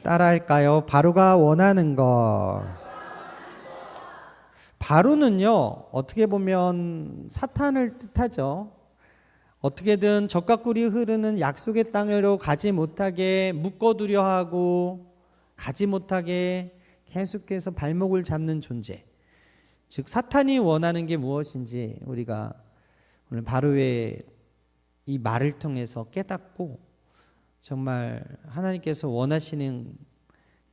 따라할까요? 바로가 원하는 것. 바로는요, 어떻게 보면 사탄을 뜻하죠. 어떻게든 적과 꿀이 흐르는 약속의 땅으로 가지 못하게 묶어두려 하고 가지 못하게 계속해서 발목을 잡는 존재. 즉 사탄이 원하는 게 무엇인지 우리가 오늘 바로의 이 말을 통해서 깨닫고 정말 하나님께서 원하시는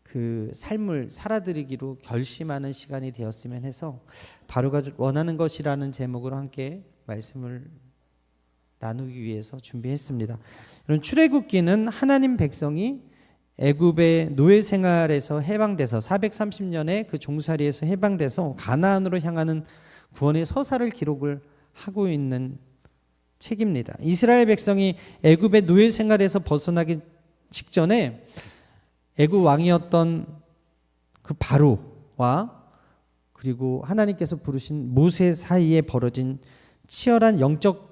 그 삶을 살아드리기로 결심하는 시간이 되었으면 해서 바로가 원하는 것이라는 제목으로 함께 말씀을 나누기 위해서 준비했습니다. 이런 출애굽기는 하나님 백성이 애굽의 노예 생활에서 해방돼서 430년의 그 종살이에서 해방돼서 가나안으로 향하는 구원의 서사를 기록을 하고 있는 책입니다. 이스라엘 백성이 애굽의 노예 생활에서 벗어나기 직전에 애굽 왕이었던 그 바로와 그리고 하나님께서 부르신 모세 사이에 벌어진 치열한 영적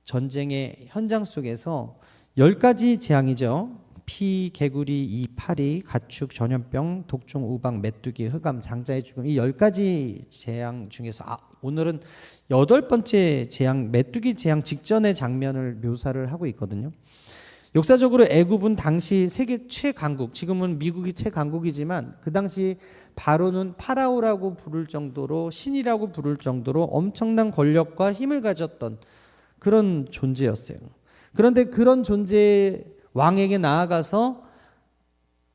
전쟁의 현장 속에서 10가지 재앙이죠. 피, 개구리, 이, 파리, 가축, 전염병, 독종, 우박, 메뚜기, 흑암, 장자의 죽음, 이 10가지 재앙 중에서 오늘은 8번째 재앙, 메뚜기 재앙 직전의 장면을 묘사를 하고 있거든요. 역사적으로 애굽은 당시 세계 최강국, 지금은 미국이 최강국이지만 그 당시 바로는 파라오라고 부를 정도로, 신이라고 부를 정도로 엄청난 권력과 힘을 가졌던 그런 존재였어요. 그런데 그런 존재의 왕에게 나아가서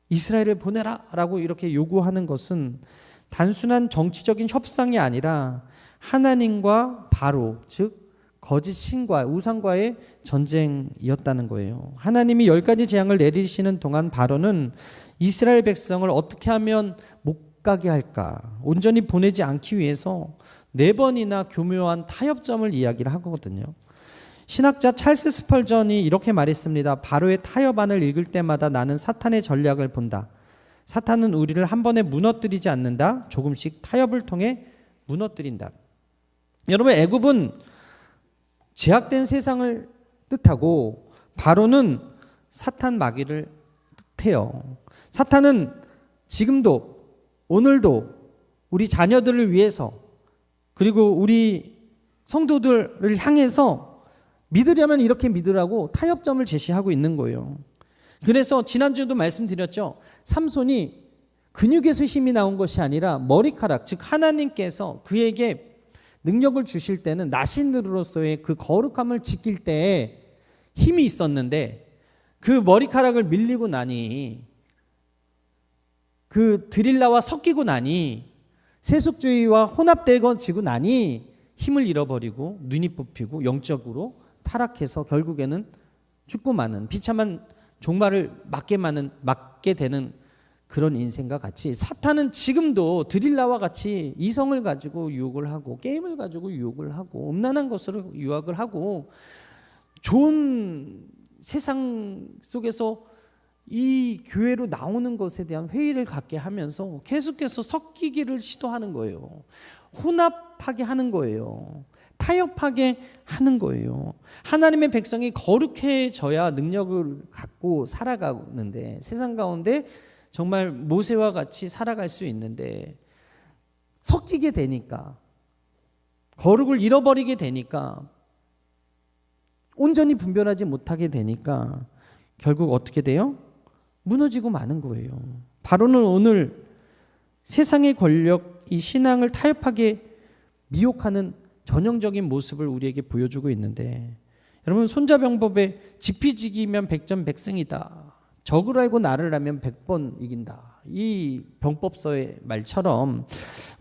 이스라엘을 보내라 라고 이렇게 요구하는 것은 단순한 정치적인 협상이 아니라 하나님과 바로, 즉 거짓 신과 우상과의 전쟁이었다는 거예요. 하나님이 10가지 재앙을 내리시는 동안 바로는 이스라엘 백성을 어떻게 하면 못 가게 할까, 온전히 보내지 않기 위해서 4번이나 교묘한 타협점을 이야기를 하거든요. 신학자 찰스 스펄전이 이렇게 말했습니다. 바로의 타협안을 읽을 때마다 나는 사탄의 전략을 본다. 사탄은 우리를 한 번에 무너뜨리지 않는다. 조금씩 타협을 통해 무너뜨린다. 여러분, 애굽은 제약된 세상을 뜻하고 바로는 사탄 마귀를 뜻해요. 사탄은 지금도 오늘도 우리 자녀들을 위해서 그리고 우리 성도들을 향해서 믿으려면 이렇게 믿으라고 타협점을 제시하고 있는 거예요. 그래서 지난주에도 말씀드렸죠. 삼손이 근육에서 힘이 나온 것이 아니라 머리카락, 즉 하나님께서 그에게 능력을 주실 때는 나신으로서의 그 거룩함을 지킬 때에 힘이 있었는데 그 머리카락을 밀리고 나니, 그 드릴라와 섞이고 나니, 세속주의와 혼합되어지고 나니 힘을 잃어버리고 눈이 뽑히고 영적으로 타락해서 결국에는 죽고 마는, 비참한 종말을 맞게 되는 그런 인생과 같이 사탄은 지금도 드릴라와 같이 이성을 가지고 유혹을 하고 게임을 가지고 유혹을 하고 음란한 것으로 유혹을 하고 좋은 세상 속에서 이 교회로 나오는 것에 대한 회의를 갖게 하면서 계속해서 섞이기를 시도하는 거예요. 혼합하게 하는 거예요. 타협하게 하는 거예요. 하나님의 백성이 거룩해져야 능력을 갖고 살아가는데, 세상 가운데 정말 모세와 같이 살아갈 수 있는데 섞이게 되니까, 거룩을 잃어버리게 되니까, 온전히 분별하지 못하게 되니까 결국 어떻게 돼요? 무너지고 마는 거예요. 바로는 오늘 세상의 권력, 이 신앙을 타협하게 미혹하는 전형적인 모습을 우리에게 보여주고 있는데, 여러분, 손자병법에 지피지기면 백전백승이다. 적을 알고 나를 알면 100번 이긴다. 이 병법서의 말처럼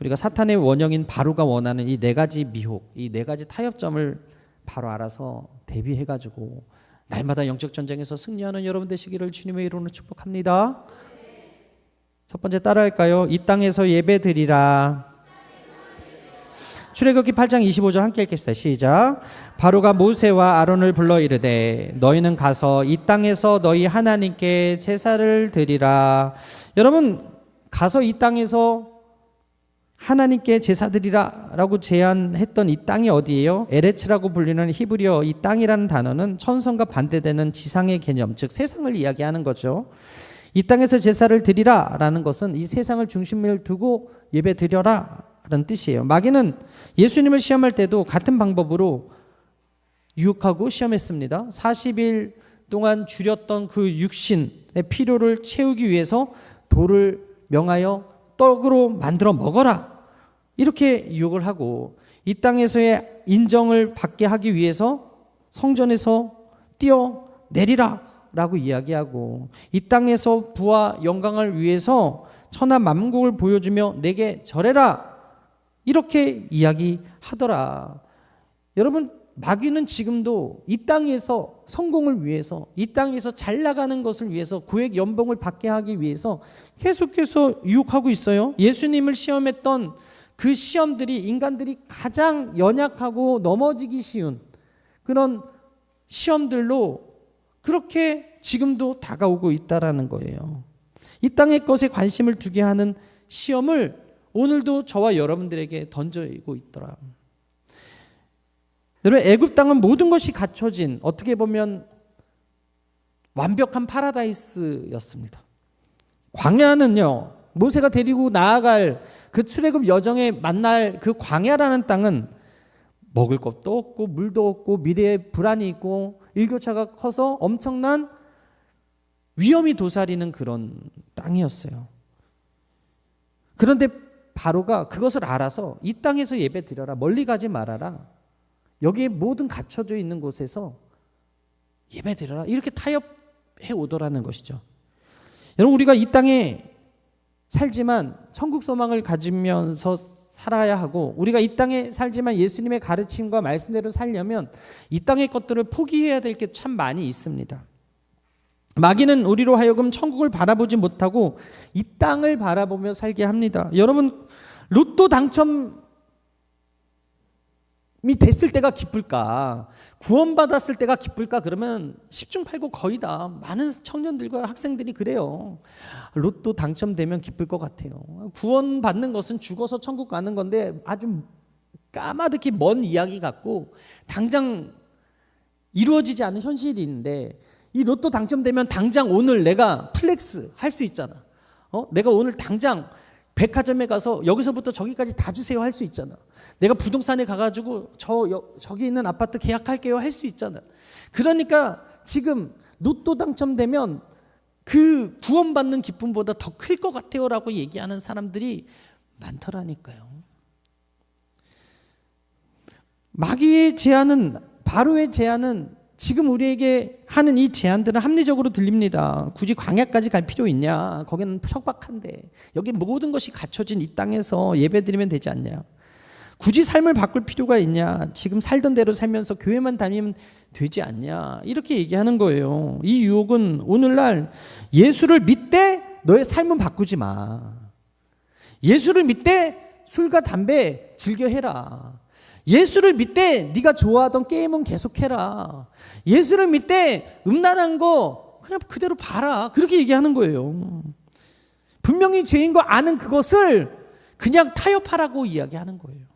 우리가 사탄의 원형인 바로가 원하는 이 4가지 미혹, 이 4가지 타협점을 바로 알아서 대비해가지고 날마다 영적 전쟁에서 승리하는 여러분 되시기를 주님의 이름으로 축복합니다. 첫 번째 따라할까요? 이 땅에서 예배드리라. 출애굽기 8장 25절 함께 읽겠습니다. 시작. 바로가 모세와 아론을 불러 이르되 너희는 가서 이 땅에서 너희 하나님께 제사를 드리라. 여러분, 가서 이 땅에서 하나님께 제사 드리라 라고 제안했던 이 땅이 어디예요? 에레츠라고 불리는 히브리어 이 땅이라는 단어는 천성과 반대되는 지상의 개념, 즉 세상을 이야기하는 거죠. 이 땅에서 제사를 드리라 라는 것은 이 세상을 중심을 두고 예배 드려라 라는 뜻이에요. 마귀는 예수님을 시험할 때도 같은 방법으로 유혹하고 시험했습니다. 40일 동안 줄였던 그 육신의 필요를 채우기 위해서 돌을 명하여 떡으로 만들어 먹어라 이렇게 유혹을 하고, 이 땅에서의 인정을 받게 하기 위해서 성전에서 뛰어내리라 라고 이야기하고, 이 땅에서 부와 영광을 위해서 천하 만국을 보여주며 내게 절해라 이렇게 이야기하더라. 여러분, 마귀는 지금도 이 땅에서 성공을 위해서, 이 땅에서 잘 나가는 것을 위해서, 고액 연봉을 받게 하기 위해서 계속해서 유혹하고 있어요. 예수님을 시험했던 그 시험들이 인간들이 가장 연약하고 넘어지기 쉬운 그런 시험들로 그렇게 지금도 다가오고 있다라는 거예요. 이 땅의 것에 관심을 두게 하는 시험을 오늘도 저와 여러분들에게 던지고 있더라. 여러분, 애굽 땅은 모든 것이 갖춰진, 어떻게 보면 완벽한 파라다이스였습니다. 광야는요, 모세가 데리고 나아갈 그 출애굽 여정에 만날 그 광야라는 땅은 먹을 것도 없고 물도 없고 미래에 불안이 있고 일교차가 커서 엄청난 위험이 도사리는 그런 땅이었어요. 그런데 바로가 그것을 알아서 이 땅에서 예배 드려라, 멀리 가지 말아라, 여기에 모든 갖춰져 있는 곳에서 예배 드려라 이렇게 타협해 오더라는 것이죠. 여러분, 우리가 이 땅에 살지만 천국 소망을 가지면서 살아야 하고, 우리가 이 땅에 살지만 예수님의 가르침과 말씀대로 살려면 이 땅의 것들을 포기해야 될 게 참 많이 있습니다. 마귀는 우리로 하여금 천국을 바라보지 못하고 이 땅을 바라보며 살게 합니다. 여러분, 로또 당첨이 됐을 때가 기쁠까, 구원받았을 때가 기쁠까, 그러면 10중 8구 거의 다 많은 청년들과 학생들이 그래요. 로또 당첨되면 기쁠 것 같아요. 구원받는 것은 죽어서 천국 가는 건데 아주 까마득히 먼 이야기 같고 당장 이루어지지 않은 현실이 있는데, 이 로또 당첨되면 당장 오늘 내가 플렉스 할 수 있잖아. 내가 오늘 당장 백화점에 가서 여기서부터 저기까지 다 주세요 할 수 있잖아. 내가 부동산에 가가지고 저기 있는 아파트 계약할게요 할 수 있잖아. 그러니까 지금 로또 당첨되면 그 구원받는 기쁨보다 더 클 것 같아요 라고 얘기하는 사람들이 많더라니까요. 마귀의 제안은, 바로의 제안은 지금 우리에게 하는 이 제안들은 합리적으로 들립니다. 굳이 광야까지 갈 필요 있냐? 거기는 척박한데. 여기 모든 것이 갖춰진 이 땅에서 예배드리면 되지 않냐? 굳이 삶을 바꿀 필요가 있냐? 지금 살던 대로 살면서 교회만 다니면 되지 않냐? 이렇게 얘기하는 거예요. 이 유혹은 오늘날 예수를 믿되 너의 삶은 바꾸지 마. 예수를 믿되 술과 담배 즐겨 해라. 예수를 믿되 네가 좋아하던 게임은 계속해라. 예수를 믿되 음란한 거 그냥 그대로 봐라. 그렇게 얘기하는 거예요. 분명히 죄인 거 아는 그것을 그냥 타협하라고 이야기하는 거예요.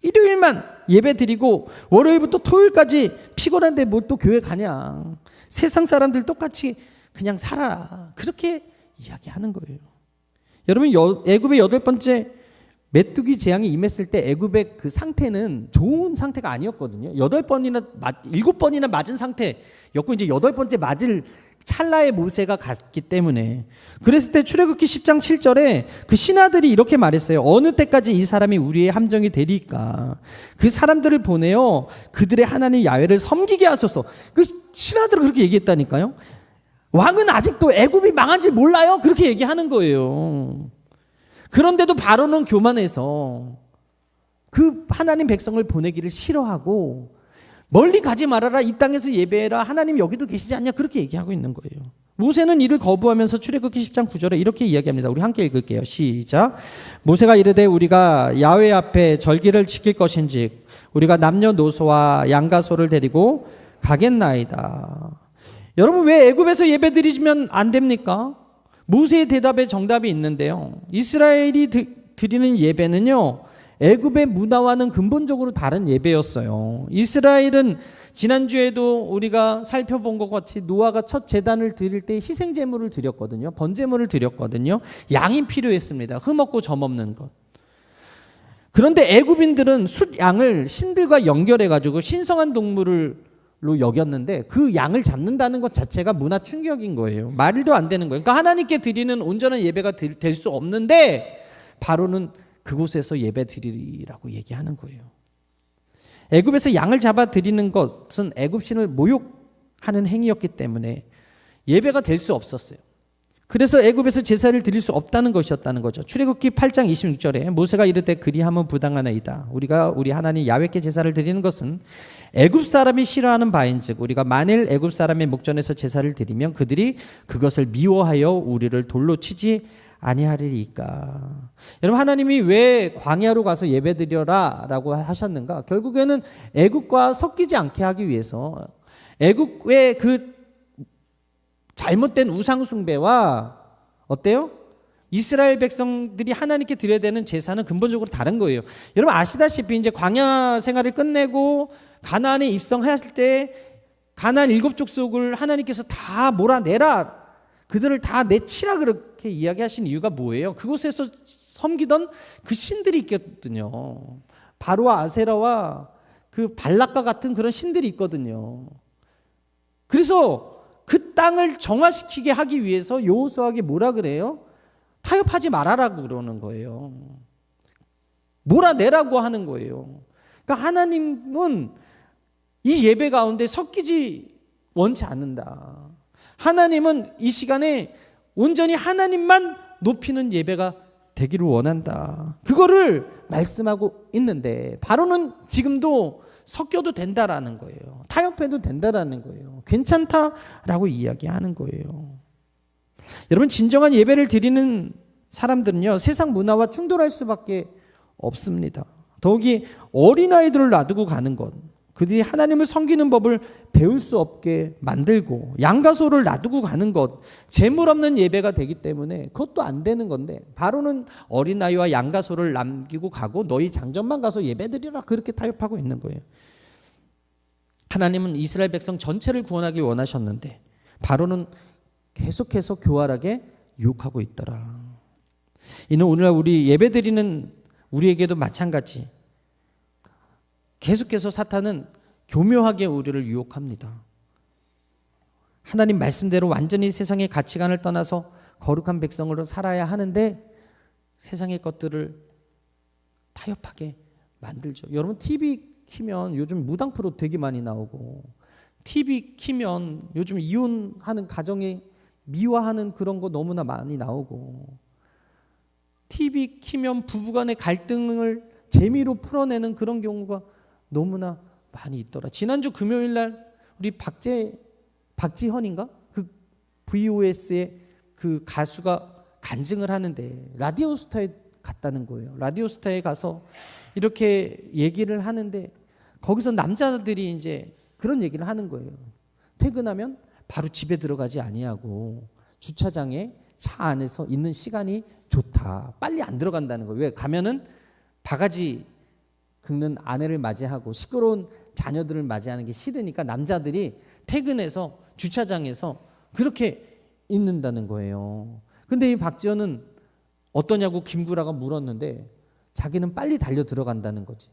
일요일만 예배 드리고 월요일부터 토요일까지 피곤한데 뭐 또 교회 가냐. 세상 사람들 똑같이 그냥 살아라. 그렇게 이야기하는 거예요. 여러분, 애굽의 8번째 메뚜기 재앙이 임했을 때 애굽의 그 상태는 좋은 상태가 아니었거든요. 7번이나 맞은 상태였고, 이제 8번째 맞을 찰나에 모세가 갔기 때문에. 그랬을 때 출애굽기 10장 7절에 그 신하들이 이렇게 말했어요. 어느 때까지 이 사람이 우리의 함정이 되리까? 그 사람들을 보내어 그들의 하나님 야훼를 섬기게 하소서. 그 신하들은 그렇게 얘기했다니까요. 왕은 아직도 애굽이 망한지 몰라요? 그렇게 얘기하는 거예요. 그런데도 바로는 교만해서 그 하나님 백성을 보내기를 싫어하고, 멀리 가지 말아라, 이 땅에서 예배해라, 하나님 여기도 계시지 않냐, 그렇게 얘기하고 있는 거예요. 모세는 이를 거부하면서 출애굽기 10장 9절에 이렇게 이야기합니다. 우리 함께 읽을게요. 시작. 모세가 이르되 우리가 야훼 앞에 절기를 지킬 것인즉 우리가 남녀노소와 양과 소를 데리고 가겠나이다. 여러분, 왜 애굽에서 예배 드리면 안 됩니까? 모세의 대답에 정답이 있는데요. 이스라엘이 드리는 예배는요, 애굽의 문화와는 근본적으로 다른 예배였어요. 이스라엘은 지난주에도 우리가 살펴본 것 같이 노아가 첫 제단을 드릴 때 희생 제물을 드렸거든요. 번제물을 드렸거든요. 양이 필요했습니다. 흠없고 점없는 것. 그런데 애굽인들은 숫 양을 신들과 연결해 가지고 신성한 동물로 여겼는데 그 양을 잡는다는 것 자체가 문화 충격인 거예요. 말도 안 되는 거예요. 그러니까 하나님께 드리는 온전한 예배가 될 수 없는데 바로는 그곳에서 예배 드리라고 얘기하는 거예요. 애굽에서 양을 잡아 드리는 것은 애굽 신을 모욕하는 행위였기 때문에 예배가 될 수 없었어요. 그래서 애굽에서 제사를 드릴 수 없다는 것이었다는 거죠. 출애굽기 8장 26절에 모세가 이르되 그리하면 부당하나이다. 우리가 우리 하나님 야훼께 제사를 드리는 것은 애굽 사람이 싫어하는 바인즉 우리가 만일 애굽 사람의 목전에서 제사를 드리면 그들이 그것을 미워하여 우리를 돌로 치지 아니하리이까. 여러분, 하나님이 왜 광야로 가서 예배드려라라고 하셨는가? 결국에는 애굽과 섞이지 않게 하기 위해서 애굽의 그 잘못된 우상 숭배와 어때요? 이스라엘 백성들이 하나님께 드려야 되는 제사는 근본적으로 다른 거예요. 여러분 아시다시피 이제 광야 생활을 끝내고 가나안에 입성했을 때 가나안 7족속을 하나님께서 다 몰아내라, 그들을 다 내치라 그렇게 이야기하신 이유가 뭐예요? 그곳에서 섬기던 그 신들이 있거든요. 바로와 아세라와 그 발락과 같은 그런 신들이 있거든요. 그래서 그 땅을 정화시키게 하기 위해서 여호수아에게 뭐라 그래요? 타협하지 말아라고 그러는 거예요. 몰아내라고 하는 거예요. 그러니까 하나님은 이 예배 가운데 섞이지 원치 않는다. 하나님은 이 시간에 온전히 하나님만 높이는 예배가 되기를 원한다. 그거를 말씀하고 있는데 바로는 지금도 섞여도 된다라는 거예요. 타협해도 된다라는 거예요. 괜찮다라고 이야기하는 거예요. 여러분, 진정한 예배를 드리는 사람들은요, 세상 문화와 충돌할 수밖에 없습니다. 더욱이 어린아이들을 놔두고 가는 것, 그들이 하나님을 섬기는 법을 배울 수 없게 만들고 양과 소를 놔두고 가는 것, 재물 없는 예배가 되기 때문에 그것도 안 되는 건데 바로는 어린아이와 양과 소를 남기고 가고 너희 장전만 가서 예배드리라 그렇게 타협하고 있는 거예요. 하나님은 이스라엘 백성 전체를 구원하기 원하셨는데 바로는 계속해서 교활하게 유혹하고 있더라. 이는 오늘날 우리 예배드리는 우리에게도 마찬가지. 계속해서 사탄은 교묘하게 우리를 유혹합니다. 하나님 말씀대로 완전히 세상의 가치관을 떠나서 거룩한 백성으로 살아야 하는데 세상의 것들을 타협하게 만들죠. 여러분, TV 키면 요즘 무당 프로 되게 많이 나오고, TV 키면 요즘 이혼하는 가정이 미화하는 그런 거 너무나 많이 나오고, TV 키면 부부간의 갈등을 재미로 풀어내는 그런 경우가 너무나 많이 있더라. 지난주 금요일 날 우리 박지현인가? 그 VOS의 그 가수가 간증을 하는데 라디오스타에 갔다는 거예요. 라디오스타에 가서 이렇게 얘기를 하는데 거기서 남자들이 이제 그런 얘기를 하는 거예요. 퇴근하면 바로 집에 들어가지 아니하고 주차장에 차 안에서 있는 시간이 좋다. 빨리 안 들어간다는 거예요. 왜? 가면은 바가지 긁는 아내를 맞이하고 시끄러운 자녀들을 맞이하는 게 싫으니까 남자들이 퇴근해서 주차장에서 그렇게 있는다는 거예요. 근데 이 박지현은 어떠냐고 김구라가 물었는데 자기는 빨리 달려 들어간다는 거지.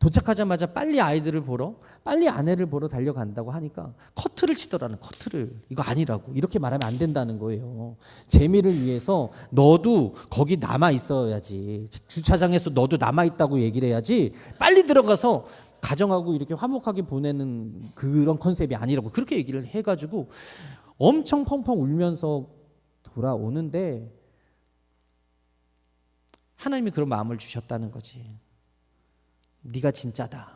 도착하자마자 빨리 아이들을 보러, 빨리 아내를 보러 달려간다고 하니까 커트를 치더라는, 커트를. 이거 아니라고. 이렇게 말하면 안 된다는 거예요. 재미를 위해서 너도 거기 남아 있어야지. 주차장에서 너도 남아 있다고 얘기를 해야지. 빨리 들어가서 가정하고 이렇게 화목하게 보내는 그런 컨셉이 아니라고 그렇게 얘기를 해가지고 엄청 펑펑 울면서 돌아오는데 하나님이 그런 마음을 주셨다는 거지. 네가 진짜다.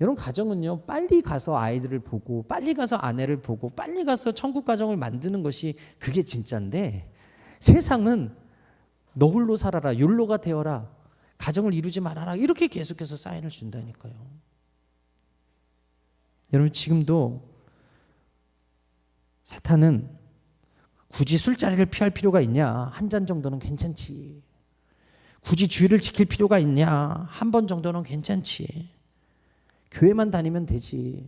여러분, 가정은요, 빨리 가서 아이들을 보고 빨리 가서 아내를 보고 빨리 가서 천국 가정을 만드는 것이 그게 진짜인데, 세상은 너 홀로 살아라, 욜로가 되어라, 가정을 이루지 말아라, 이렇게 계속해서 사인을 준다니까요. 여러분, 지금도 사탄은 굳이 술자리를 피할 필요가 있냐? 한 잔 정도는 괜찮지. 굳이 주의를 지킬 필요가 있냐? 한 번 정도는 괜찮지. 교회만 다니면 되지.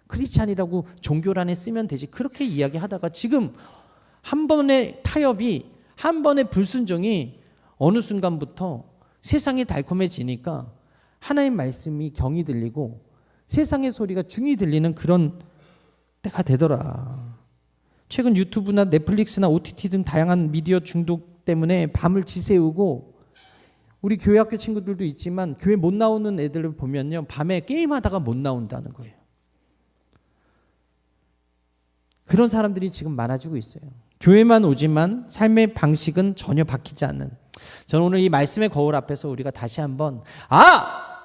크리스찬이라고 종교란에 쓰면 되지. 그렇게 이야기하다가 지금 한 번의 타협이, 한 번의 불순종이 어느 순간부터 세상이 달콤해지니까 하나님 말씀이 경이 들리고 세상의 소리가 중이 들리는 그런 때가 되더라. 최근 유튜브나 넷플릭스나 OTT 등 다양한 미디어 중독 때문에 밤을 지새우고, 우리 교회학교 친구들도 있지만 교회 못 나오는 애들을 보면요, 밤에 게임하다가 못 나온다는 거예요. 그런 사람들이 지금 많아지고 있어요. 교회만 오지만 삶의 방식은 전혀 바뀌지 않는. 저는 오늘 이 말씀의 거울 앞에서 우리가 다시 한번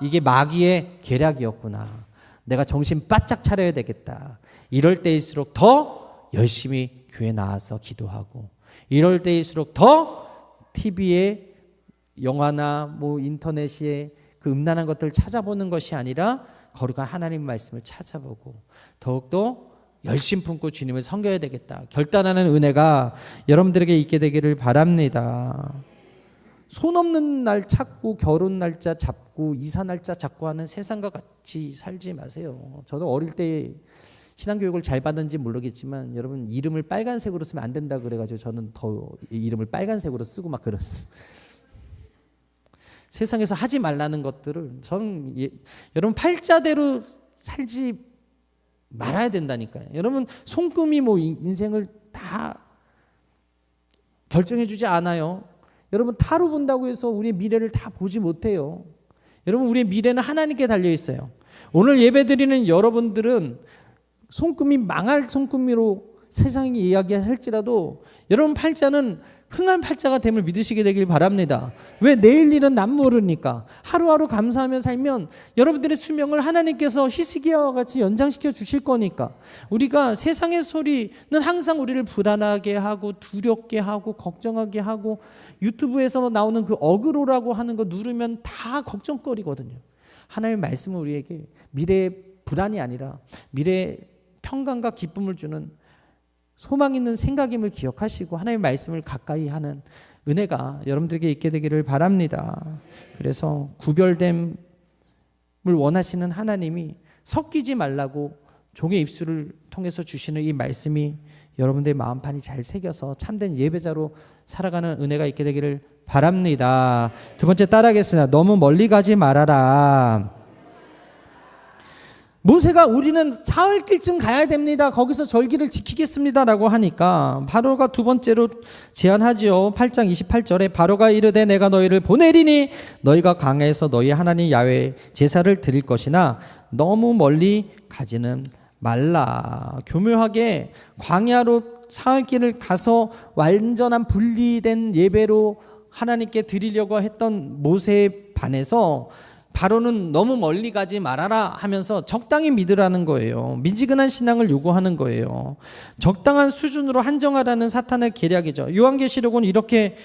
이게 마귀의 계략이었구나. 내가 정신 바짝 차려야 되겠다. 이럴 때일수록 더 열심히 교회 나와서 기도하고, 이럴 때일수록 더 TV에 영화나 인터넷에 그 음란한 것들을 찾아보는 것이 아니라 거룩한 하나님 말씀을 찾아보고 더욱더 열심 품고 주님을 섬겨야 되겠다. 결단하는 은혜가 여러분들에게 있게 되기를 바랍니다. 손 없는 날 찾고 결혼 날짜 잡고 이사 날짜 잡고 하는 세상과 같이 살지 마세요. 저도 어릴 때 신앙교육을 잘 받은지 모르겠지만 여러분, 이름을 빨간색으로 쓰면 안 된다 그래가지고 저는 더 이름을 빨간색으로 쓰고 막 그랬어. 세상에서 하지 말라는 것들을 저는 여러분 팔자대로 살지 말아야 된다니까요. 여러분, 손금이 인생을 다 결정해 주지 않아요. 여러분, 타로 본다고 해서 우리의 미래를 다 보지 못해요. 여러분, 우리의 미래는 하나님께 달려 있어요. 오늘 예배드리는 여러분들은 손금이 망할 손금으로 세상이 이야기할지라도 여러분 팔자는 흥한 팔자가 됨을 믿으시게 되길 바랍니다. 왜? 내일 일은 남 모르니까. 하루하루 감사하며 살면 여러분들의 수명을 하나님께서 희석이와 같이 연장시켜 주실 거니까. 우리가 세상의 소리는 항상 우리를 불안하게 하고 두렵게 하고 걱정하게 하고, 유튜브에서 나오는 그 어그로라고 하는 거 누르면 다 걱정거리거든요. 하나님의 말씀은 우리에게 미래의 불안이 아니라 미래의 평강과 기쁨을 주는 소망 있는 생각임을 기억하시고 하나님의 말씀을 가까이 하는 은혜가 여러분들에게 있게 되기를 바랍니다. 그래서 구별됨을 원하시는 하나님이 섞이지 말라고 종의 입술을 통해서 주시는 이 말씀이 여러분들의 마음판이 잘 새겨서 참된 예배자로 살아가는 은혜가 있게 되기를 바랍니다. 두 번째 따라하겠습니다. 너무 멀리 가지 말아라. 모세가 우리는 사흘길쯤 가야 됩니다. 거기서 절기를 지키겠습니다라고 하니까 바로가 두 번째로 제안하지요. 8장 28절에 바로가 이르되 내가 너희를 보내리니 너희가 강에서 너희 하나님 야훼 제사를 드릴 것이나 너무 멀리 가지는 말라. 교묘하게 광야로 사흘길을 가서 완전한 분리된 예배로 하나님께 드리려고 했던 모세에 반해서 바로는 너무 멀리 가지 말아라 하면서 적당히 믿으라는 거예요. 미지근한 신앙을 요구하는 거예요. 적당한 수준으로 한정하라는 사탄의 계략이죠. 요한계시록은 이렇게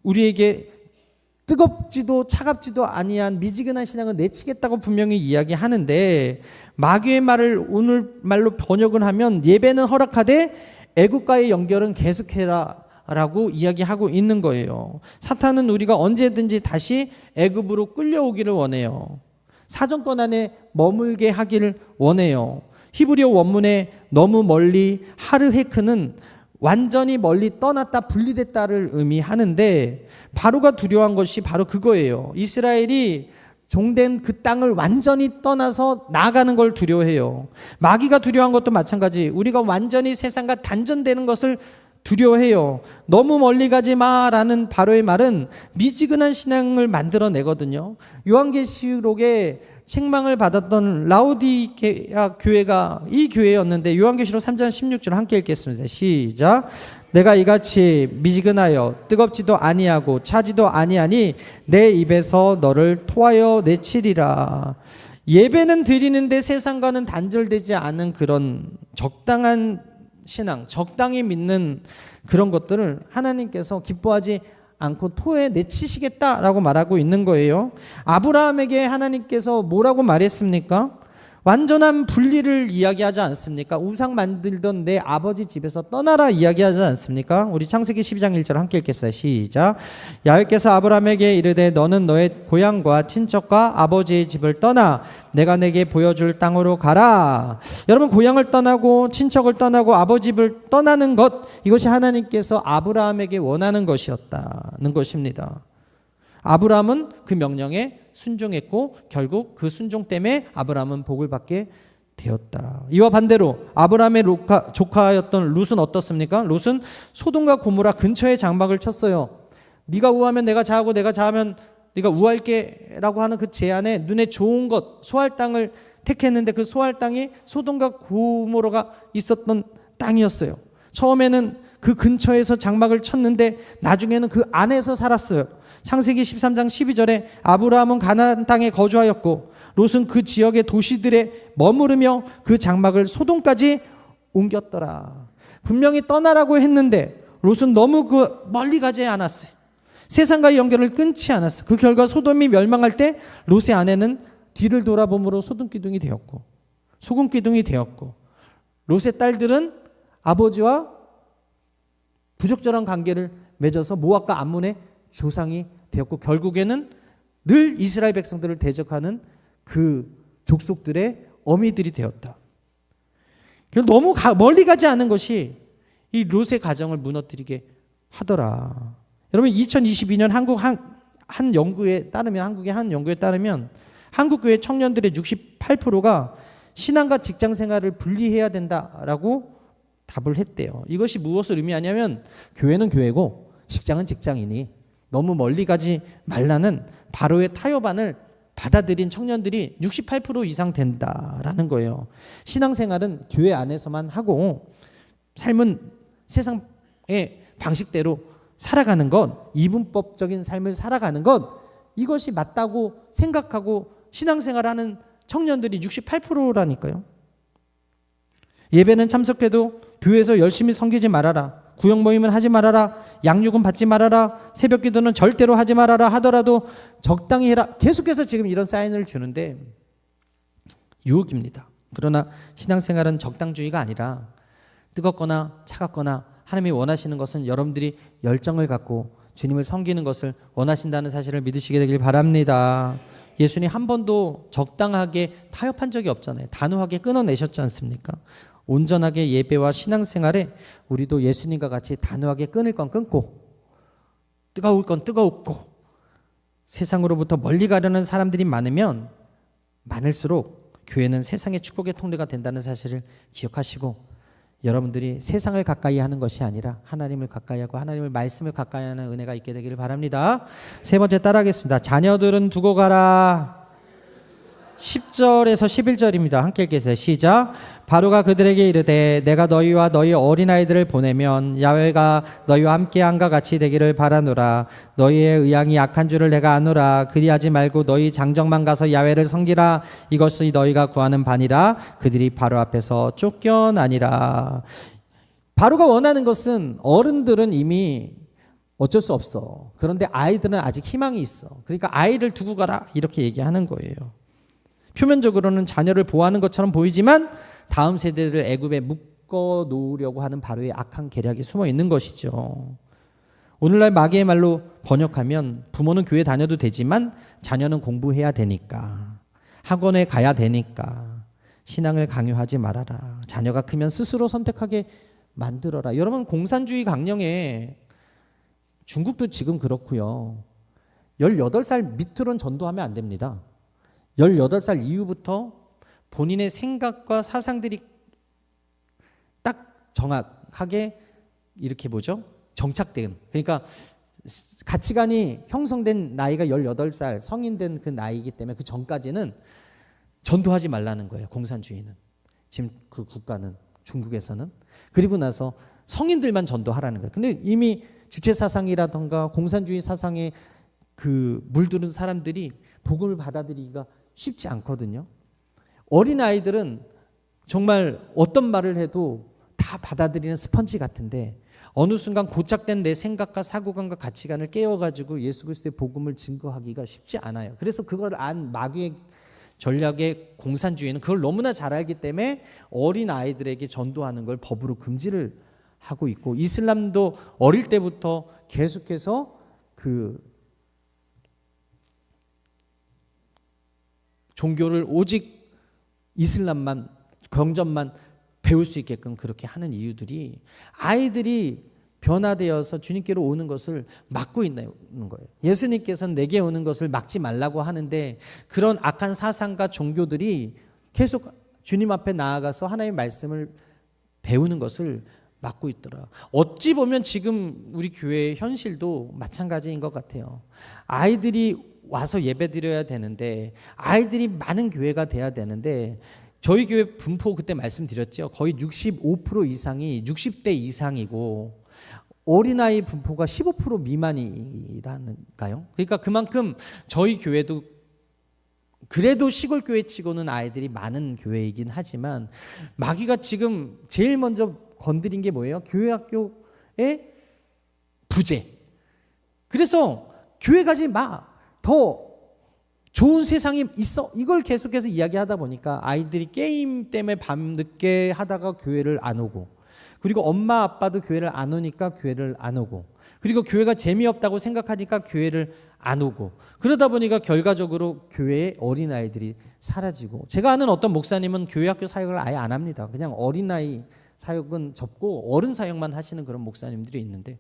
우리에게 뜨겁지도 차갑지도 아니한 미지근한 신앙을 내치겠다고 분명히 이야기하는데, 마귀의 말을 오늘 말로 번역을 하면 예배는 허락하되 애국과의 연결은 계속해라 라고 이야기하고 있는 거예요. 사탄은 우리가 언제든지 다시 애굽으로 끌려오기를 원해요. 사정권 안에 머물게 하기를 원해요. 히브리어 원문에 너무 멀리 하르헤크는 완전히 멀리 떠났다 분리됐다를 의미하는데, 바로가 두려워한 것이 바로 그거예요. 이스라엘이 종된 그 땅을 완전히 떠나서 나아가는 걸 두려워해요. 마귀가 두려워한 것도 마찬가지. 우리가 완전히 세상과 단절되는 것을 두려워해요. 너무 멀리 가지 마라는 바로의 말은 미지근한 신앙을 만들어내거든요. 요한계시록에 책망을 받았던 라오디게아 교회가 이 교회였는데, 요한계시록 3장 16절 함께 읽겠습니다. 시작. 내가 이같이 미지근하여 뜨겁지도 아니하고 차지도 아니하니 내 입에서 너를 토하여 내치리라. 예배는 드리는데 세상과는 단절되지 않은 그런 적당한 신앙, 적당히 믿는 그런 것들을 하나님께서 기뻐하지 않고 토해 내치시겠다라고 말하고 있는 거예요. 아브라함에게 하나님께서 뭐라고 말했습니까? 완전한 분리를 이야기하지 않습니까? 우상 만들던 내 아버지 집에서 떠나라 이야기하지 않습니까? 우리 창세기 12장 1절 함께 읽겠습니다. 시작. 야훼께서 아브라함에게 이르되 너는 너의 고향과 친척과 아버지의 집을 떠나 내가 내게 보여줄 땅으로 가라. 여러분, 고향을 떠나고 친척을 떠나고 아버지 집을 떠나는 것, 이것이 하나님께서 아브라함에게 원하는 것이었다는 것입니다. 아브라함은 그 명령에 순종했고 결국 그 순종 때문에 아브라함은 복을 받게 되었다. 이와 반대로 아브라함의 조카였던 롯은 어떻습니까? 롯은 소돔과 고모라 근처에 장막을 쳤어요. 네가 우하면 내가 자하고 내가 자하면 네가 우할게 라고 하는 그 제안에 눈에 좋은 것, 소할 땅을 택했는데 그 소할 땅이 소돔과 고모라가 있었던 땅이었어요. 처음에는 그 근처에서 장막을 쳤는데 나중에는 그 안에서 살았어요. 창세기 13장 12절에 아브라함은 가나안 땅에 거주하였고 롯은 그 지역의 도시들에 머무르며 그 장막을 소돔까지 옮겼더라. 분명히 떠나라고 했는데 롯은 너무 멀리 가지 않았어요. 세상과의 연결을 끊지 않았어요. 그 결과 소돔이 멸망할 때 롯의 아내는 뒤를 돌아봄으로 소돔기둥이 되었고 소금기둥이 되었고 롯의 딸들은 아버지와 부적절한 관계를 맺어서 모압과 암몬의 조상이 되었고 결국에는 늘 이스라엘 백성들을 대적하는 그 족속들의 어미들이 되었다. 너무 멀리 가지 않은 것이 이 롯의 가정을 무너뜨리게 하더라. 여러분, 2022년 한국의 한 연구에 따르면 한국 교회 청년들의 68%가 신앙과 직장 생활을 분리해야 된다라고 답을 했대요. 이것이 무엇을 의미하냐면 교회는 교회고 직장은 직장이니 너무 멀리 가지 말라는 바로의 타협안을 받아들인 청년들이 68% 이상 된다라는 거예요. 신앙생활은 교회 안에서만 하고 삶은 세상의 방식대로 살아가는 것, 이분법적인 삶을 살아가는 것, 이것이 맞다고 생각하고 신앙생활하는 청년들이 68%라니까요. 예배는 참석해도 교회에서 열심히 섬기지 말아라. 구역 모임은 하지 말아라. 양육은 받지 말아라. 새벽 기도는 절대로 하지 말아라 하더라도 적당히 해라. 계속해서 지금 이런 사인을 주는데 유혹입니다. 그러나 신앙생활은 적당주의가 아니라 뜨겁거나 차갑거나 하나님이 원하시는 것은 여러분들이 열정을 갖고 주님을 섬기는 것을 원하신다는 사실을 믿으시게 되길 바랍니다. 예수님 한 번도 적당하게 타협한 적이 없잖아요. 단호하게 끊어내셨지 않습니까? 온전하게 예배와 신앙생활에 우리도 예수님과 같이 단호하게 끊을 건 끊고 뜨거울 건 뜨거웠고 세상으로부터 멀리 가려는 사람들이 많을수록 교회는 세상의 축복의 통로가 된다는 사실을 기억하시고 여러분들이 세상을 가까이 하는 것이 아니라 하나님을 가까이 하고 하나님의 말씀을 가까이 하는 은혜가 있게 되기를 바랍니다. 세 번째 따라하겠습니다. 자녀들은 두고 가라. 10절에서 11절입니다. 함께 읽겠어요. 시작. 바로가 그들에게 이르되 내가 너희와 너희 어린아이들을 보내면 야훼가 너희와 함께함과 같이 되기를 바라노라. 너희의 의향이 악한 줄을 내가 아노라. 그리하지 말고 너희 장정만 가서 야훼를 섬기라. 이것이 너희가 구하는 바니라. 그들이 바로 앞에서 쫓겨나니라. 바로가 원하는 것은 어른들은 이미 어쩔 수 없어. 그런데 아이들은 아직 희망이 있어. 그러니까 아이를 두고 가라 이렇게 얘기하는 거예요. 표면적으로는 자녀를 보호하는 것처럼 보이지만 다음 세대를 애굽에 묶어 놓으려고 하는 바로의 악한 계략이 숨어 있는 것이죠. 오늘날 마귀의 말로 번역하면 부모는 교회 다녀도 되지만 자녀는 공부해야 되니까 학원에 가야 되니까 신앙을 강요하지 말아라. 자녀가 크면 스스로 선택하게 만들어라. 여러분, 공산주의 강령에 중국도 지금 그렇고요. 18살 밑으로는 전도하면 안 됩니다. 18살 이후부터 본인의 생각과 사상들이 딱 정확하게 이렇게 정착된, 그러니까 가치관이 형성된 나이가 18살 성인된 그 나이이기 때문에 그 전까지는 전도하지 말라는 거예요. 공산주의는 지금 그 국가는 중국에서는. 그리고 나서 성인들만 전도하라는 거예요. 근데 이미 주체 사상이라던가 공산주의 사상에 그 물들은 사람들이 복음을 받아들이기가 쉽지 않거든요. 어린아이들은 정말 어떤 말을 해도 다 받아들이는 스펀지 같은데 어느 순간 고착된 내 생각과 사고관과 가치관을 깨워가지고 예수 그리스도의 복음을 증거하기가 쉽지 않아요. 그래서 그걸 안 마귀의 전략의 공산주의는 그걸 너무나 잘 알기 때문에 어린 아이들에게 전도하는 걸 법으로 금지를 하고 있고, 이슬람도 어릴 때부터 계속해서 그 종교를 오직 이슬람만, 경전만 배울 수 있게끔 그렇게 하는 이유들이 아이들이 변화되어서 주님께로 오는 것을 막고 있는 거예요. 예수님께서는 내게 오는 것을 막지 말라고 하는데 그런 악한 사상과 종교들이 계속 주님 앞에 나아가서 하나님의 말씀을 배우는 것을 막고 있더라. 어찌 보면 지금 우리 교회의 현실도 마찬가지인 것 같아요. 아이들이 와서 예배드려야 되는데, 아이들이 많은 교회가 돼야 되는데, 저희 교회 분포 그때 말씀드렸죠. 거의 65% 이상이 60대 이상이고 어린아이 분포가 15% 미만이라는가요? 그러니까 그만큼 저희 교회도 그래도 시골 교회 치고는 아이들이 많은 교회이긴 하지만, 마귀가 지금 제일 먼저 건드린 게 뭐예요? 교회 학교의 부재. 그래서 교회 가지 마. 더 좋은 세상이 있어. 이걸 계속해서 이야기하다 보니까 아이들이 게임 때문에 밤늦게 하다가 교회를 안 오고, 그리고 엄마 아빠도 교회를 안 오니까 교회를 안 오고, 그리고 교회가 재미없다고 생각하니까 교회를 안 오고, 그러다 보니까 결과적으로 교회에 어린아이들이 사라지고, 제가 아는 어떤 목사님은 교회 학교 사역을 아예 안 합니다. 그냥 어린아이 사역은 접고 어른 사역만 하시는 그런 목사님들이 있는데,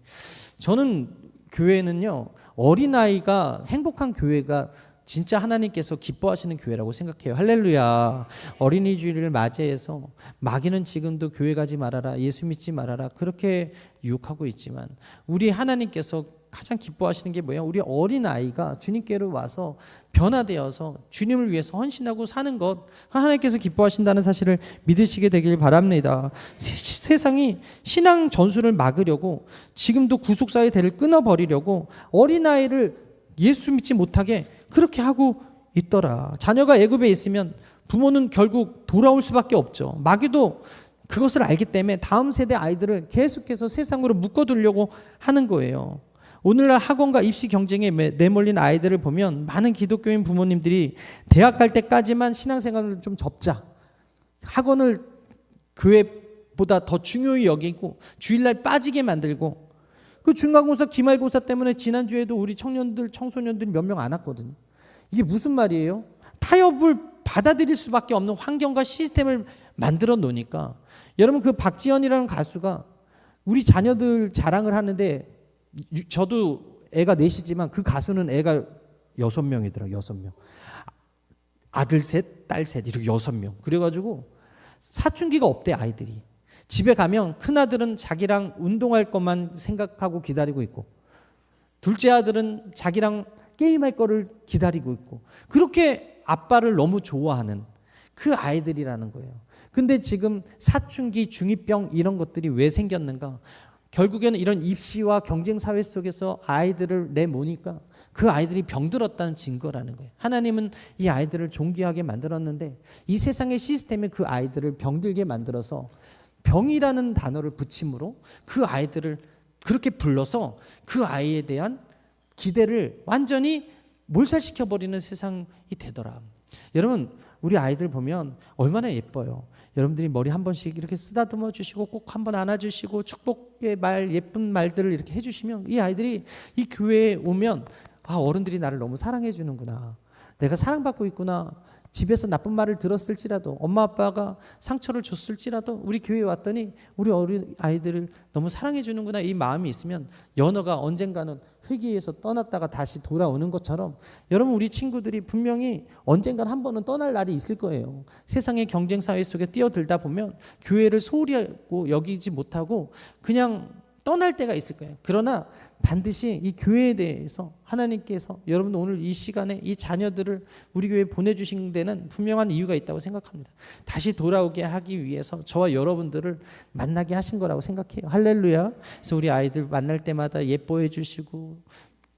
저는 교회는요, 어린아이가 행복한 교회가 진짜 하나님께서 기뻐하시는 교회라고 생각해요. 할렐루야. 어린이 주일을 맞이해서 마귀는 지금도 교회 가지 말아라, 예수 믿지 말아라, 그렇게 유혹하고 있지만 우리 하나님께서 가장 기뻐하시는 게 뭐예요? 우리 어린아이가 주님께로 와서 변화되어서 주님을 위해서 헌신하고 사는 것, 하나님께서 기뻐하신다는 사실을 믿으시게 되길 바랍니다. 세상이 신앙 전술을 막으려고, 지금도 구속사의 대를 끊어버리려고 어린아이를 예수 믿지 못하게 그렇게 하고 있더라. 자녀가 애굽에 있으면 부모는 결국 돌아올 수밖에 없죠. 마귀도 그것을 알기 때문에 다음 세대 아이들을 계속해서 세상으로 묶어두려고 하는 거예요. 오늘날 학원과 입시 경쟁에 내몰린 아이들을 보면 많은 기독교인 부모님들이 대학 갈 때까지만 신앙생활을 좀 접자, 학원을 교회보다 더 중요히 여기고 주일날 빠지게 만들고, 그 중간고사 기말고사 때문에 지난주에도 우리 청년들, 청소년들이 몇 명 안 왔거든요. 이게 무슨 말이에요? 타협을 받아들일 수밖에 없는 환경과 시스템을 만들어 놓으니까. 여러분, 그 박지현이라는 가수가 우리 자녀들 자랑을 하는데, 저도 애가 넷이지만 그 가수는 애가 6명이더라고요. 6명. 아들 셋, 딸 셋, 이렇게 6명. 그래가지고 사춘기가 없대, 아이들이. 집에 가면 큰아들은 자기랑 운동할 것만 생각하고 기다리고 있고, 둘째 아들은 자기랑 게임할 거를 기다리고 있고, 그렇게 아빠를 너무 좋아하는 그 아이들이라는 거예요. 근데 지금 사춘기, 중2병 이런 것들이 왜 생겼는가? 결국에는 이런 입시와 경쟁 사회 속에서 아이들을 내모니까 그 아이들이 병들었다는 증거라는 거예요. 하나님은 이 아이들을 존귀하게 만들었는데 이 세상의 시스템이 그 아이들을 병들게 만들어서 병이라는 단어를 붙임으로 그 아이들을 그렇게 불러서 그 아이에 대한 기대를 완전히 몰살시켜버리는 세상이 되더라. 여러분, 우리 아이들 보면 얼마나 예뻐요. 여러분들이 머리 한 번씩 이렇게 쓰다듬어 주시고 꼭 한번 안아주시고 축복의 말, 예쁜 말들을 이렇게 해주시면 이 아이들이 이 교회에 오면, 아, 어른들이 나를 너무 사랑해 주는구나, 내가 사랑받고 있구나, 집에서 나쁜 말을 들었을지라도, 엄마 아빠가 상처를 줬을지라도 우리 교회에 왔더니 우리 어린 아이들을 너무 사랑해 주는구나, 이 마음이 있으면 연어가 언젠가는 회귀에서 떠났다가 다시 돌아오는 것처럼, 여러분, 우리 친구들이 분명히 언젠간 한 번은 떠날 날이 있을 거예요. 세상의 경쟁 사회 속에 뛰어들다 보면 교회를 소홀히 하고 여기지 못하고 그냥 떠날 때가 있을 거예요. 그러나 반드시 이 교회에 대해서 하나님께서 여러분 오늘 이 시간에 이 자녀들을 우리 교회에 보내주신 데는 분명한 이유가 있다고 생각합니다. 다시 돌아오게 하기 위해서 저와 여러분들을 만나게 하신 거라고 생각해요. 할렐루야. 그래서 우리 아이들 만날 때마다 예뻐해 주시고,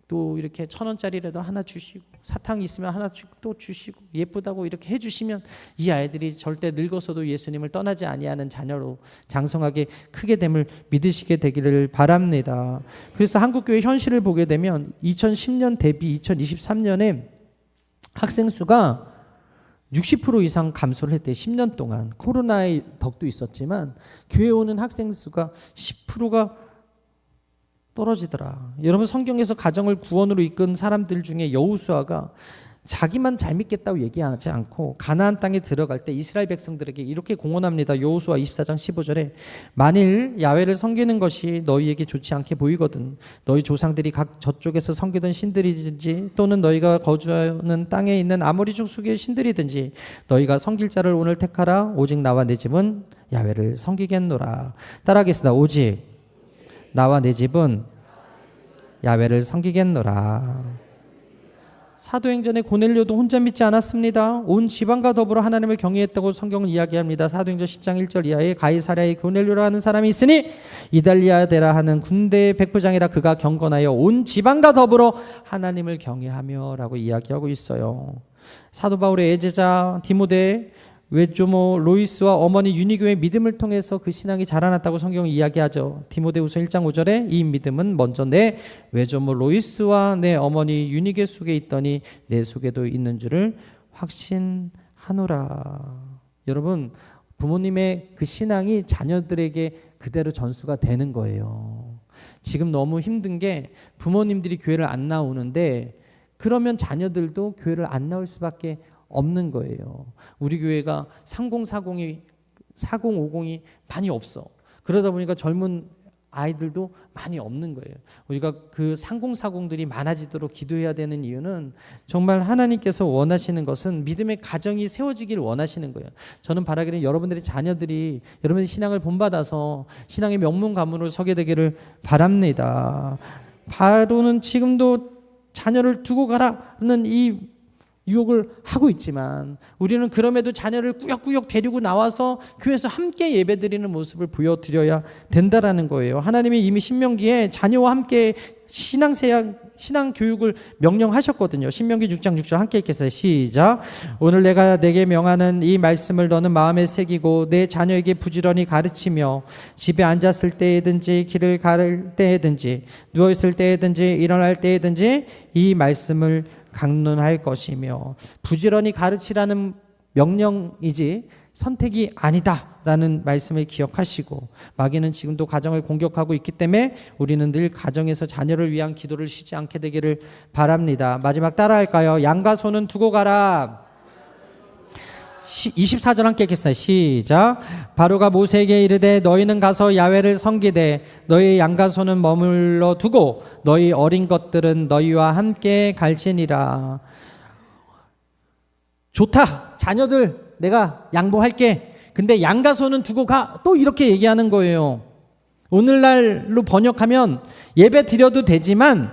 또 이렇게 1,000원짜리라도 하나 주시고, 사탕 있으면 하나 또 주시고, 예쁘다고 이렇게 해주시면 이 아이들이 절대 늙어서도 예수님을 떠나지 아니하는 자녀로 장성하게 크게 됨을 믿으시게 되기를 바랍니다. 그래서 한국교회 현실을 보게 되면 2010년 대비 2023년에 학생 수가 60% 이상 감소를 했대. 10년 동안. 코로나의 덕도 있었지만 교회 오는 학생 수가 10%가 떨어지더라. 여러분, 성경에서 가정을 구원으로 이끈 사람들 중에 여호수아가 자기만 잘 믿겠다고 얘기하지 않고 가나안 땅에 들어갈 때 이스라엘 백성들에게 이렇게 공언합니다. 여호수아 24장 15절에 만일 야훼를 섬기는 것이 너희에게 좋지 않게 보이거든 너희 조상들이 각 저쪽에서 섬기던 신들이든지 또는 너희가 거주하는 땅에 있는 아모리 족속의 신들이든지 너희가 섬길 자를 오늘 택하라. 오직 나와 내 집은 야훼를 섬기겠노라. 따라하겠습니다. 오직 나와 내 집은 야훼를 섬기겠노라. 사도행전의 고넬료도 혼자 믿지 않았습니다. 온 지방과 더불어 하나님을 경외했다고 성경은 이야기합니다. 사도행전 10장 1절 이하에 가이사랴에 고넬료라 하는 사람이 있으니 이달리아데라 하는 군대의 백부장이라 그가 경건하여 온 지방과 더불어 하나님을 경외하며 라고 이야기하고 있어요. 사도 바울의 애제자 디모데 외조모 로이스와 어머니 유니교의 믿음을 통해서 그 신앙이 자라났다고 성경은 이야기하죠. 디모데후서 1장 5절에 이 믿음은 먼저 내 외조모 로이스와 내 어머니 유니교 속에 있더니 내 속에도 있는 줄을 확신하노라. 여러분, 부모님의 그 신앙이 자녀들에게 그대로 전수가 되는 거예요. 지금 너무 힘든 게 부모님들이 교회를 안 나오는데 그러면 자녀들도 교회를 안 나올 수밖에 없는 거예요. 우리 교회가 3040이 4050이 많이 없어. 그러다 보니까 젊은 아이들도 많이 없는 거예요. 우리가 그 3040들이 많아지도록 기도해야 되는 이유는 정말 하나님께서 원하시는 것은 믿음의 가정이 세워지기를 원하시는 거예요. 저는 바라기는 여러분들의 자녀들이 여러분의 신앙을 본받아서 신앙의 명문 가문으로 서게 되기를 바랍니다. 바로는 지금도 자녀를 두고 가라는 이 유혹을 하고 있지만 우리는 그럼에도 자녀를 꾸역꾸역 데리고 나와서 교회에서 함께 예배드리는 모습을 보여드려야 된다라는 거예요. 하나님이 이미 신명기에 자녀와 함께 신앙 교육을 명령하셨거든요. 신명기 6장 6절 함께 읽겠어요. 시작. 오늘 내가 내게 명하는 이 말씀을 너는 마음에 새기고 내 자녀에게 부지런히 가르치며 집에 앉았을 때에든지 길을 가를 때에든지 누워있을 때에든지 일어날 때에든지 이 말씀을 강론할 것이며. 부지런히 가르치라는 명령이지 선택이 아니다라는 말씀을 기억하시고, 마귀는 지금도 가정을 공격하고 있기 때문에 우리는 늘 가정에서 자녀를 위한 기도를 쉬지 않게 되기를 바랍니다. 마지막 따라할까요? 양과 소는 두고 가라. 24절 함께 읽겠어요. 시작. 바로가 모세에게 이르되 너희는 가서 야훼를 섬기되 너희 양과 소는 머물러 두고 너희 어린 것들은 너희와 함께 갈지니라. 좋다. 자녀들 내가 양보할게. 근데 양과 소는 두고 가. 또 이렇게 얘기하는 거예요. 오늘날로 번역하면 예배 드려도 되지만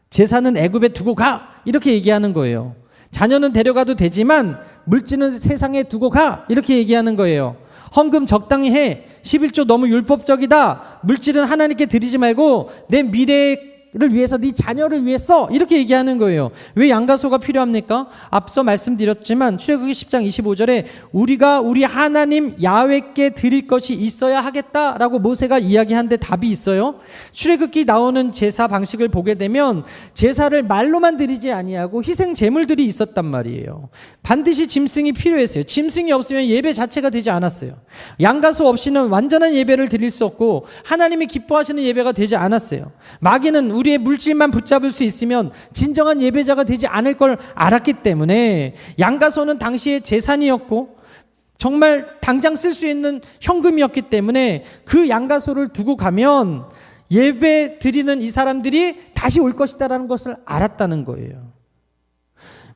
제사는 애굽에 두고 가. 이렇게 얘기하는 거예요. 자녀는 데려가도 되지만 물질은 세상에 두고 가. 이렇게 얘기하는 거예요. 헌금 적당히 해. 11조 너무 율법적이다. 물질은 하나님께 드리지 말고 내 미래를 위해서, 네 자녀를 위해서, 이렇게 얘기하는 거예요. 왜 양과 소가 필요합니까? 앞서 말씀드렸지만 출애굽기 10장 25절에 우리가 우리 하나님 야훼께 드릴 것이 있어야 하겠다라고 모세가 이야기한 데 답이 있어요. 출애굽기 나오는 제사 방식을 보게 되면 제사를 말로만 드리지 아니하고 희생 제물들이 있었단 말이에요. 반드시 짐승이 필요했어요. 짐승이 없으면 예배 자체가 되지 않았어요. 양과 소 없이는 완전한 예배를 드릴 수 없고 하나님이 기뻐하시는 예배가 되지 않았어요. 마귀는 우리의 물질만 붙잡을 수 있으면 진정한 예배자가 되지 않을 걸 알았기 때문에 양과 소는 당시의 재산이었고 정말 당장 쓸 수 있는 현금이었기 때문에 그 양과 소를 두고 가면 예배 드리는 이 사람들이 다시 올 것이다라는 것을 알았다는 거예요.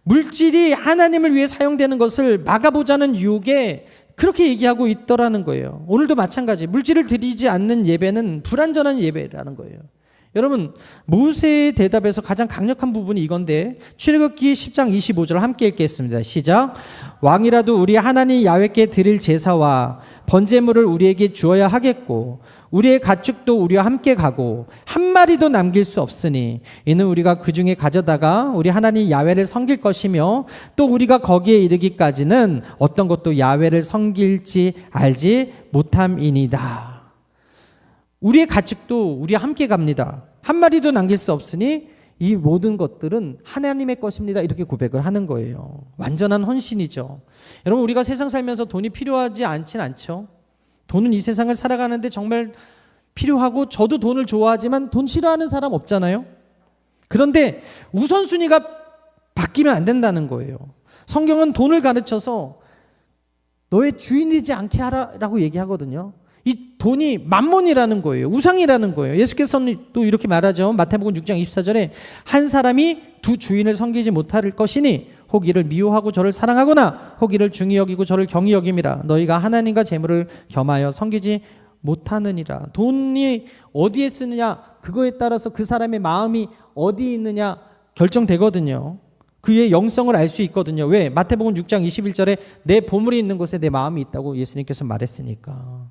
물질이 하나님을 위해 사용되는 것을 막아보자는 유혹에 그렇게 얘기하고 있더라는 거예요. 오늘도 마찬가지. 물질을 드리지 않는 예배는 불완전한 예배라는 거예요. 여러분, 모세의 대답에서 가장 강력한 부분이 이건데 출애굽기 10장 25절 함께 읽겠습니다. 시작. 왕이라도 우리 하나님 야훼께 드릴 제사와 번제물을 우리에게 주어야 하겠고 우리의 가축도 우리와 함께 가고 한 마리도 남길 수 없으니 이는 우리가 그 중에 가져다가 우리 하나님 야훼를 섬길 것이며 또 우리가 거기에 이르기까지는 어떤 것도 야훼를 섬길지 알지 못함이니이다. 우리의 가축도 우리와 함께 갑니다. 한 마리도 남길 수 없으니 이 모든 것들은 하나님의 것입니다. 이렇게 고백을 하는 거예요. 완전한 헌신이죠. 여러분, 우리가 세상 살면서 돈이 필요하지 않진 않죠. 돈은 이 세상을 살아가는데 정말 필요하고, 저도 돈을 좋아하지만 돈 싫어하는 사람 없잖아요. 그런데 우선순위가 바뀌면 안 된다는 거예요. 성경은 돈을 가르쳐서 너의 주인이지 않게 하라고 얘기하거든요. 이 돈이 만몬이라는 거예요. 우상이라는 거예요. 예수께서는 또 이렇게 말하죠. 마태복음 6장 24절에 한 사람이 두 주인을 섬기지 못할 것이니 호기를 미워하고 저를 사랑하거나 호기를 중히 여기고 저를 경히 여김이라. 너희가 하나님과 재물을 겸하여 섬기지 못하느니라. 돈이 어디에 쓰느냐, 그거에 따라서 그 사람의 마음이 어디에 있느냐 결정되거든요. 그의 영성을 알 수 있거든요. 왜? 마태복음 6장 21절에 내 보물이 있는 곳에 내 마음이 있다고 예수님께서 말했으니까.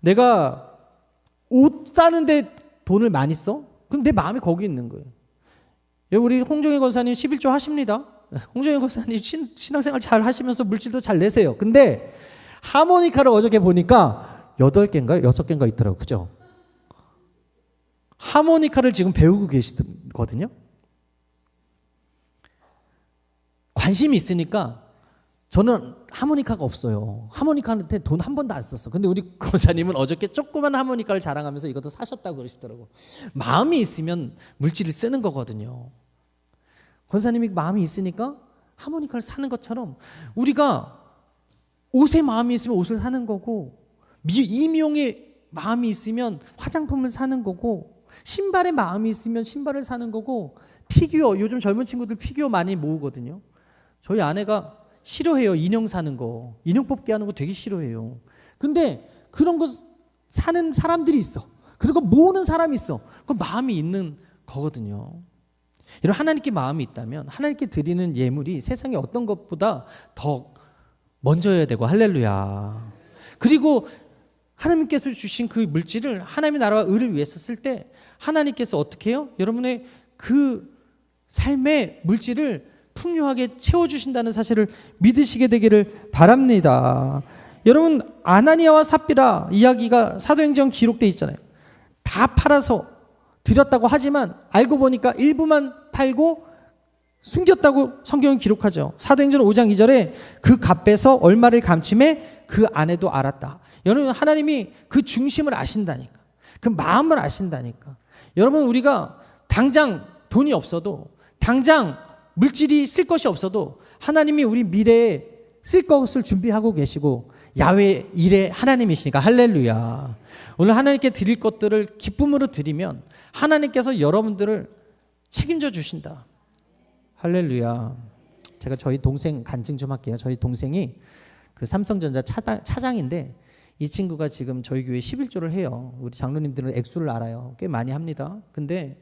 내가 옷 사는데 돈을 많이 써? 그럼 내 마음이 거기 있는 거예요. 우리 홍정희 권사님 11조 하십니다. 홍정희 권사님 신앙생활 잘 하시면서 물질도 잘 내세요. 근데 하모니카를 어저께 보니까 8개인가 6개인가 있더라고요. 그죠? 하모니카를 지금 배우고 계시거든요. 관심이 있으니까. 저는 하모니카가 없어요. 하모니카한테 돈 한 번도 안 썼어. 근데 우리 권사님은 어저께 조그만 하모니카를 자랑하면서 이것도 사셨다고 그러시더라고. 마음이 있으면 물질을 쓰는 거거든요. 권사님이 마음이 있으니까 하모니카를 사는 것처럼 우리가 옷에 마음이 있으면 옷을 사는 거고, 이미용에 마음이 있으면 화장품을 사는 거고, 신발에 마음이 있으면 신발을 사는 거고, 피규어, 요즘 젊은 친구들 피규어 많이 모으거든요. 저희 아내가 싫어해요. 인형 사는 거, 인형 뽑기 하는 거 되게 싫어해요. 근데 그런 거 사는 사람들이 있어. 그리고 모으는 사람이 있어. 그 마음이 있는 거거든요. 이런 하나님께 마음이 있다면 하나님께 드리는 예물이 세상의 어떤 것보다 더 먼저여야 되고, 할렐루야. 그리고 하나님께서 주신 그 물질을 하나님의 나라와 의를 위해서 쓸 때 하나님께서 어떻게 해요? 여러분의 그 삶의 물질을 풍요하게 채워주신다는 사실을 믿으시게 되기를 바랍니다. 여러분, 아나니아와 삽비라 이야기가 사도행전 기록되어 있잖아요. 다 팔아서 드렸다고 하지만 알고 보니까 일부만 팔고 숨겼다고 성경은 기록하죠. 사도행전 5장 2절에 그 값에서 얼마를 감춤해 그 아내도 알았다. 여러분, 하나님이 그 중심을 아신다니까. 그 마음을 아신다니까. 여러분, 우리가 당장 돈이 없어도, 당장 물질이 쓸 것이 없어도 하나님이 우리 미래에 쓸 것을 준비하고 계시고, 야훼 일의 하나님이시니까, 할렐루야. 오늘 하나님께 드릴 것들을 기쁨으로 드리면 하나님께서 여러분들을 책임져 주신다. 할렐루야. 제가 저희 동생 간증 좀 할게요. 저희 동생이 그 삼성전자 차장인데, 이 친구가 지금 저희 교회 11조를 해요. 우리 장로님들은 액수를 알아요. 꽤 많이 합니다. 근데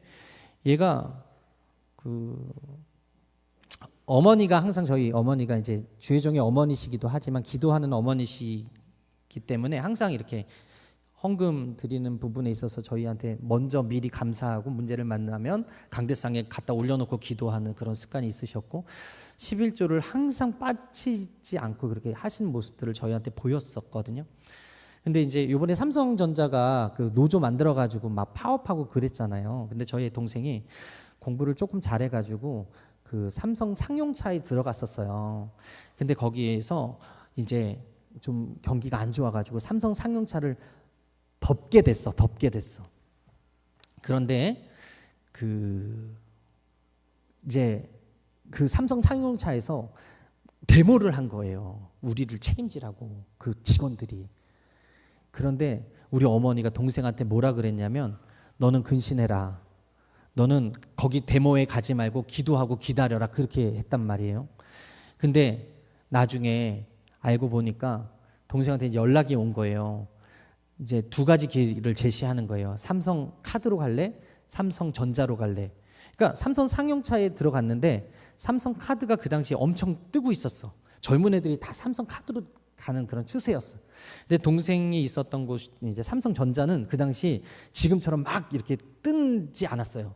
얘가 어머니가 항상, 저희 어머니가 이제 주혜종의 어머니시기도 하지만 기도하는 어머니시기 때문에 항상 이렇게 헌금 드리는 부분에 있어서 저희한테 먼저 미리 감사하고, 문제를 만나면 강대상에 갖다 올려놓고 기도하는 그런 습관이 있으셨고, 11조를 항상 빠지지 않고 그렇게 하시는 모습들을 저희한테 보였었거든요. 근데 이제 이번에 삼성전자가 그 노조 만들어가지고 막 파업하고 그랬잖아요. 근데 저희 동생이 공부를 조금 잘해가지고 그 삼성 상용차에 들어갔었어요. 근데 거기에서 이제 좀 경기가 안 좋아가지고 삼성 상용차를 덮게 됐어. 그런데 이제 그 삼성 상용차에서 데모를 한 거예요. 우리를 책임지라고, 그 직원들이. 그런데 우리 어머니가 동생한테 뭐라 그랬냐면, 너는 근신해라. 너는 거기 데모에 가지 말고 기도하고 기다려라. 그렇게 했단 말이에요. 근데 나중에 알고 보니까 동생한테 연락이 온 거예요. 이제 두 가지 길을 제시하는 거예요. 삼성 카드로 갈래? 삼성 전자로 갈래? 그러니까 삼성 상용차에 들어갔는데 삼성 카드가 그 당시에 엄청 뜨고 있었어. 젊은 애들이 다 삼성 카드로 가는 그런 추세였어. 근데 동생이 있었던 곳, 이제 삼성전자는 그 당시 지금처럼 막 이렇게 뜨지 않았어요.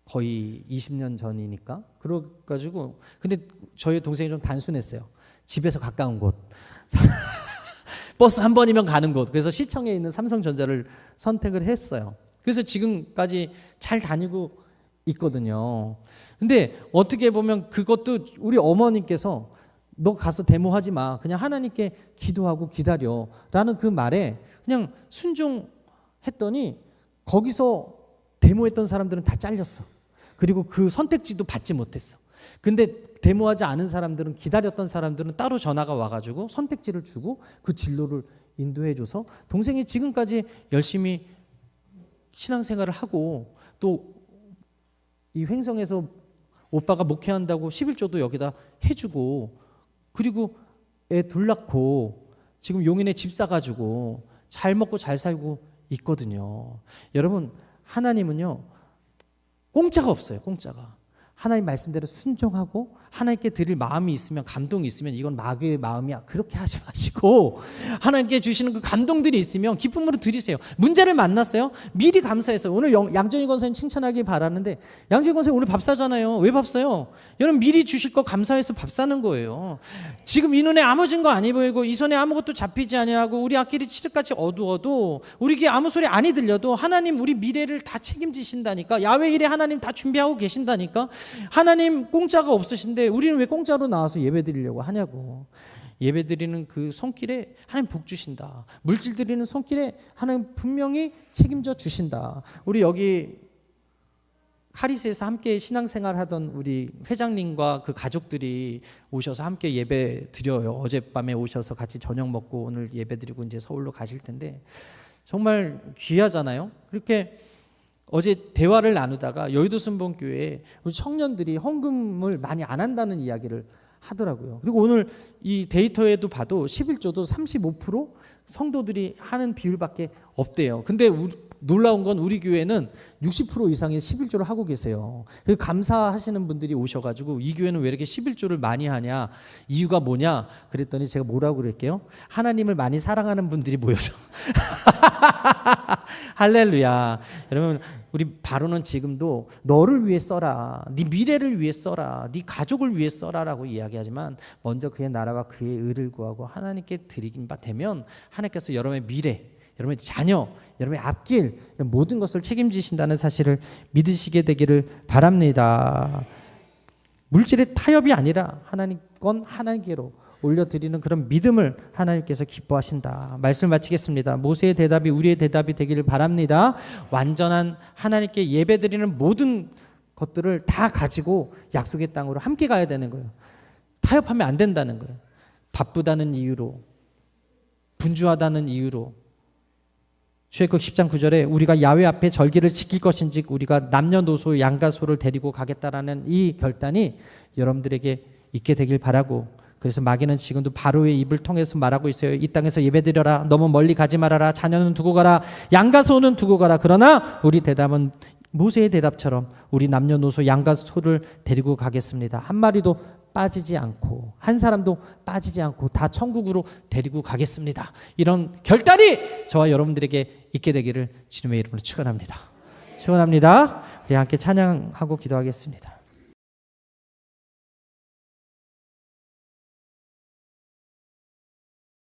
거의 20년 전이니까. 그래가지고, 근데 저희 동생이 좀 단순했어요. 집에서 가까운 곳. 버스 한 번이면 가는 곳. 그래서 시청에 있는 삼성전자를 선택을 했어요. 그래서 지금까지 잘 다니고 있거든요. 근데 어떻게 보면 그것도 우리 어머니께서 너 가서 데모하지 마. 그냥 하나님께 기도하고 기다려. 라는 그 말에 그냥 순종했더니 거기서 데모했던 사람들은 다 잘렸어. 그리고 그 선택지도 받지 못했어. 근데 데모하지 않은 사람들은, 기다렸던 사람들은 따로 전화가 와가지고 선택지를 주고 그 진로를 인도해줘서 동생이 지금까지 열심히 신앙생활을 하고, 또 이 횡성에서 오빠가 목회한다고 11조도 여기다 해주고, 그리고 애 둘 낳고 지금 용인에 집 사가지고 잘 먹고 잘 살고 있거든요. 여러분, 하나님은요 공짜가 없어요. 공짜가. 하나님 말씀대로 순종하고 하나님께 드릴 마음이 있으면, 감동이 있으면, 이건 마귀의 마음이야, 그렇게 하지 마시고 하나님께 주시는 그 감동들이 있으면 기쁨으로 드리세요. 문제를 만났어요? 미리 감사해서. 오늘 양정희 권사님 칭찬하기 바라는데, 양정희 권사님 오늘 밥 사잖아요. 왜 밥 사요? 여러분, 미리 주실 거 감사해서 밥 사는 거예요. 지금 이 눈에 아무 증거 안 보이고 이 손에 아무것도 잡히지 아니하고 우리 앞길이 칠흑같이 어두워도, 우리 귀에 아무 소리 안 들려도 하나님 우리 미래를 다 책임지신다니까. 야외 일에 하나님 다 준비하고 계신다니까. 하나님 공짜가 없으신데 우리는 왜 공짜로 나와서 예배 드리려고 하냐고. 예배 드리는 그 손길에 하나님 복 주신다. 물질 드리는 손길에 하나님 분명히 책임져 주신다. 우리 여기 카리스에서 함께 신앙생활 하던 우리 회장님과 그 가족들이 오셔서 함께 예배 드려요. 어젯밤에 오셔서 같이 저녁 먹고 오늘 예배 드리고 이제 서울로 가실 텐데 정말 귀하잖아요. 그렇게 어제 대화를 나누다가 여의도 순복음교회에 우리 청년들이 헌금을 많이 안 한다는 이야기를 하더라고요. 그리고 오늘 이 데이터에도 봐도 11조도 35% 성도들이 하는 비율밖에 없대요. 근데 놀라운 건 우리 교회는 60% 이상의 11조를 하고 계세요. 감사하시는 분들이 오셔가지고 이 교회는 왜 이렇게 11조를 많이 하냐, 이유가 뭐냐 그랬더니 제가 뭐라고 그럴게요? 하나님을 많이 사랑하는 분들이 모여서 할렐루야. 여러분, 우리 바로는 지금도 너를 위해 써라, 네 미래를 위해 써라, 네 가족을 위해 써라라고 이야기하지만, 먼저 그의 나라와 그의 의를 구하고 하나님께 드리긴 바 되면 하나님께서 여러분의 미래, 여러분의 자녀, 여러분의 앞길, 모든 것을 책임지신다는 사실을 믿으시게 되기를 바랍니다. 물질의 타협이 아니라 하나님 건 하나님께로 올려드리는 그런 믿음을 하나님께서 기뻐하신다. 말씀 마치겠습니다. 모세의 대답이 우리의 대답이 되기를 바랍니다. 완전한 하나님께 예배드리는 모든 것들을 다 가지고 약속의 땅으로 함께 가야 되는 거예요. 타협하면 안 된다는 거예요. 바쁘다는 이유로, 분주하다는 이유로. 출애굽 10장 9절에 우리가 야훼 앞에 절기를 지킬 것인지 우리가 남녀노소 양가소를 데리고 가겠다라는 이 결단이 여러분들에게 있게 되길 바라고, 그래서 마귀는 지금도 바로의 입을 통해서 말하고 있어요. 이 땅에서 예배드려라, 너무 멀리 가지 말아라, 자녀는 두고 가라, 양가소는 두고 가라. 그러나 우리 대답은 모세의 대답처럼 우리 남녀노소 양가소를 데리고 가겠습니다. 한 마리도 빠지지 않고 한 사람도 빠지지 않고 다 천국으로 데리고 가겠습니다. 이런 결단이 저와 여러분들에게 있게 되기를 주님의 이름으로 축원합니다. 축원합니다. 우리 함께 찬양하고 기도하겠습니다.